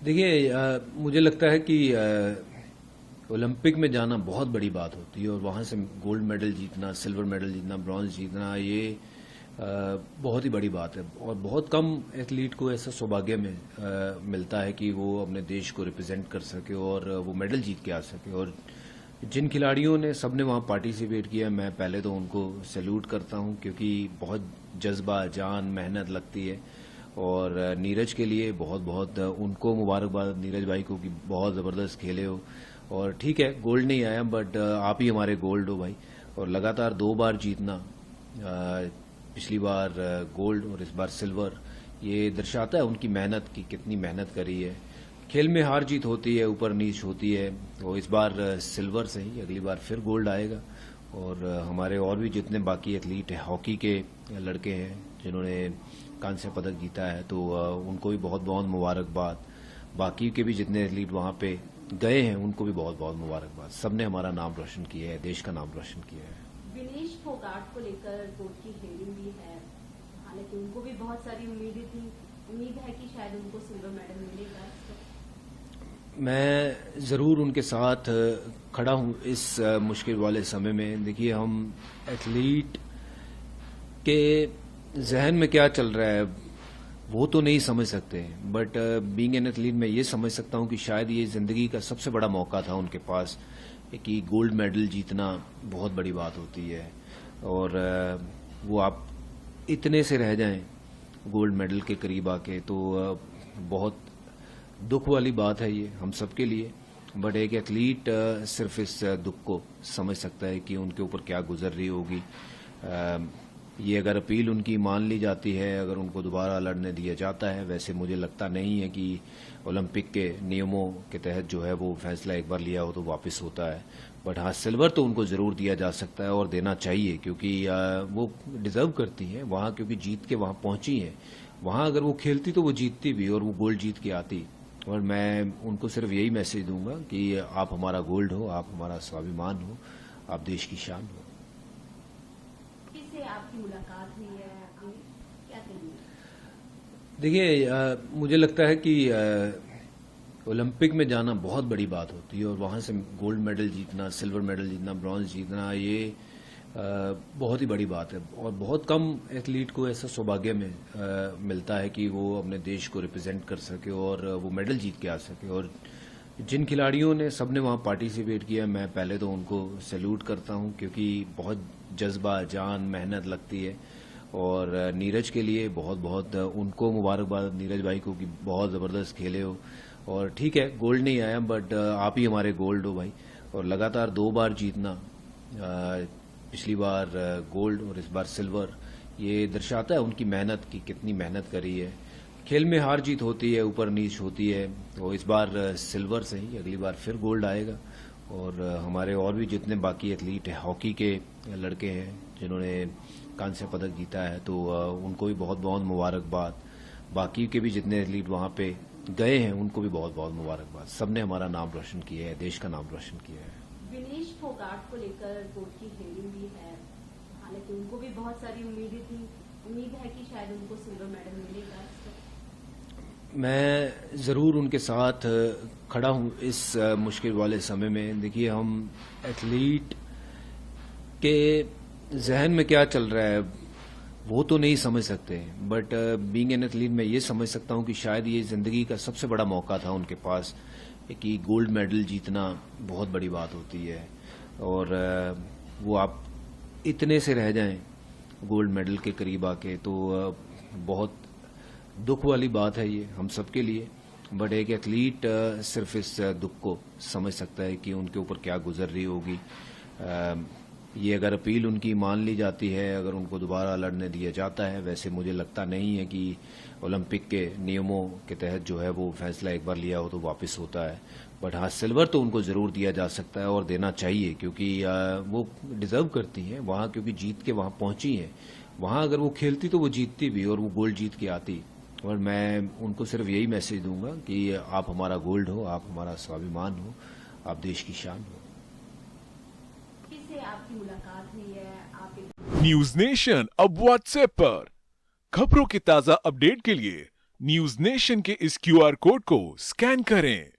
देखिए मुझे लगता है कि ओलंपिक में जाना बहुत बड़ी बात होती है और वहाँ से गोल्ड मेडल जीतना, सिल्वर मेडल जीतना, ब्रॉन्ज जीतना, ये बहुत ही बड़ी बात है। और बहुत कम एथलीट को ऐसा सौभाग्य मिलता है कि वो अपने देश को रिप्रेजेंट कर सके और वो मेडल जीत के आ सके। और जिन खिलाड़ियों ने सबने वहाँ पार्टिसिपेट किया, मैं पहले तो उनको सैल्यूट करता हूँ, क्योंकि बहुत जज्बा, जान, मेहनत लगती है। और नीरज के लिए बहुत बहुत उनको मुबारकबाद, नीरज भाई को, कि बहुत ज़बरदस्त खेले हो। और ठीक है, गोल्ड नहीं आया, बट आप ही हमारे गोल्ड हो भाई। और लगातार 2 बार जीतना, पिछली बार गोल्ड और इस बार सिल्वर, ये दर्शाता है उनकी मेहनत की, कितनी मेहनत करी है। खेल में हार जीत होती है, ऊपर नीच होती है। तो इस बार सिल्वर से ही अगली बार फिर गोल्ड आएगा। और हमारे और भी जितने बाकी एथलीट हैं, हॉकी के लड़के हैं जिन्होंने कांस्य पदक जीता है, तो उनको भी बहुत बहुत मुबारकबाद। बाकी के भी जितने एथलीट वहाँ पे गए हैं उनको भी बहुत बहुत मुबारकबाद। सबने हमारा नाम रोशन किया है, देश का नाम रोशन किया है। विनेश फोगाट को लेकर कोर्ट की हियरिंग भी है, हालांकि उनको भी बहुत सारी उम्मीदें थी। उम्मीद है कि शायद उनको सिल्वर मेडल मिलेगा। मैं ज़रूर उनके साथ खड़ा हूँ इस मुश्किल वाले समय में। देखिए, हम एथलीट के जहन में क्या चल रहा है वो तो नहीं समझ सकते, बट बीइंग एन एथलीट मैं ये समझ सकता हूँ कि शायद ये ज़िंदगी का सबसे बड़ा मौका था उनके पास, कि गोल्ड मेडल जीतना बहुत बड़ी बात होती है। और वो आप इतने से रह जाएं गोल्ड मेडल के करीब आके, तो बहुत दुख वाली बात है ये हम सबके लिए। बट एक एथलीट सिर्फ इस दुख को समझ सकता है कि उनके ऊपर क्या गुजर रही होगी। ये अगर अपील उनकी मान ली जाती है, अगर उनको दोबारा लड़ने दिया जाता है, वैसे मुझे लगता नहीं है कि ओलंपिक के नियमों के तहत जो है वो फैसला एक बार लिया हो तो वापस होता है। बट हाँ, सिल्वर तो उनको ज़रूर दिया जा सकता है और देना चाहिए, क्योंकि वो डिज़र्व करती हैं वहाँ, क्योंकि जीत के वहाँ पहुँची हैं। वहाँ अगर वो खेलती तो वो जीतती भी और वो गोल्ड जीत के आती। और मैं उनको सिर्फ यही मैसेज दूंगा कि आप हमारा गोल्ड हो, आप हमारा स्वाभिमान हो, आप देश की शान हो। किससे आपकी मुलाकात हुई है, आपने क्या कहेंगे? देखिए मुझे लगता है कि ओलंपिक में जाना बहुत बड़ी बात होती है और वहाँ से गोल्ड मेडल जीतना, सिल्वर मेडल जीतना, ब्रॉन्ज जीतना, ये बहुत ही बड़ी बात है। और बहुत कम एथलीट को ऐसा सौभाग्य मिलता है कि वो अपने देश को रिप्रेजेंट कर सके और वो मेडल जीत के आ सके। और जिन खिलाड़ियों ने सबने वहाँ पार्टिसिपेट किया, मैं पहले तो उनको सैल्यूट करता हूँ, क्योंकि बहुत जज्बा, जान, मेहनत लगती है। और नीरज के लिए बहुत बहुत उनको मुबारकबाद, नीरज भाई को, कि बहुत ज़बरदस्त खेले हो। और ठीक है, गोल्ड नहीं आया, बट आप ही हमारे गोल्ड हो भाई। और लगातार 2 बार जीतना, पिछली बार गोल्ड और इस बार सिल्वर, ये दर्शाता है उनकी मेहनत की, कितनी मेहनत करी है। खेल में हार जीत होती है, ऊपर नीच होती है। तो इस बार सिल्वर से ही अगली बार फिर गोल्ड आएगा। और हमारे और भी जितने बाकी एथलीट हैं, हॉकी के लड़के हैं जिन्होंने कांस्य पदक जीता है, तो उनको भी बहुत बहुत मुबारकबाद। बाकी के भी जितने एथलीट वहाँ पे गए हैं उनको भी बहुत बहुत मुबारकबाद। सबने हमारा नाम रोशन किया है, देश का नाम रोशन किया है। विनेश फोगाट को लेकर कोर्ट की हियरिंग भी है, हालांकि उनको भी बहुत सारी उम्मीदें थी। उम्मीद है कि शायद उनको सिल्वर मेडल मिलेगा। मैं ज़रूर उनके साथ खड़ा हूँ इस मुश्किल वाले समय में। देखिए, हम एथलीट के जहन में क्या चल रहा है वो तो नहीं समझ सकते, बट बीइंग एन एथलीट मैं ये समझ सकता हूँ कि शायद ये ज़िंदगी का सबसे बड़ा मौका था उनके पास, कि गोल्ड मेडल जीतना बहुत बड़ी बात होती है। और वो आप इतने से रह जाएं गोल्ड मेडल के करीब आके, तो बहुत दुख वाली बात है ये हम सबके लिए। बट एक एथलीट सिर्फ इस दुख को समझ सकता है कि उनके ऊपर क्या गुजर रही होगी। ये अगर अपील उनकी मान ली जाती है, अगर उनको दोबारा लड़ने दिया जाता है, वैसे मुझे लगता नहीं है कि ओलंपिक के नियमों के तहत जो है वो फैसला एक बार लिया हो तो वापस होता है। बट हाँ, सिल्वर तो उनको ज़रूर दिया जा सकता है और देना चाहिए, क्योंकि वो डिज़र्व करती हैं वहाँ, क्योंकि जीत के वहाँ पहुँची हैं। वहाँ अगर वो खेलती तो वो जीतती भी और वो गोल्ड जीत के आती। और मैं उनको सिर्फ यही मैसेज दूंगा कि आप हमारा गोल्ड हो, आप हमारा स्वाभिमान हो, आप देश की शान हो। किससे आपकी मुलाकात हुई है, आप न्यूज नेशन अब व्हाट्सएप पर खबरों की ताजा अपडेट के लिए न्यूज नेशन के इस क्यूआर कोड को स्कैन करें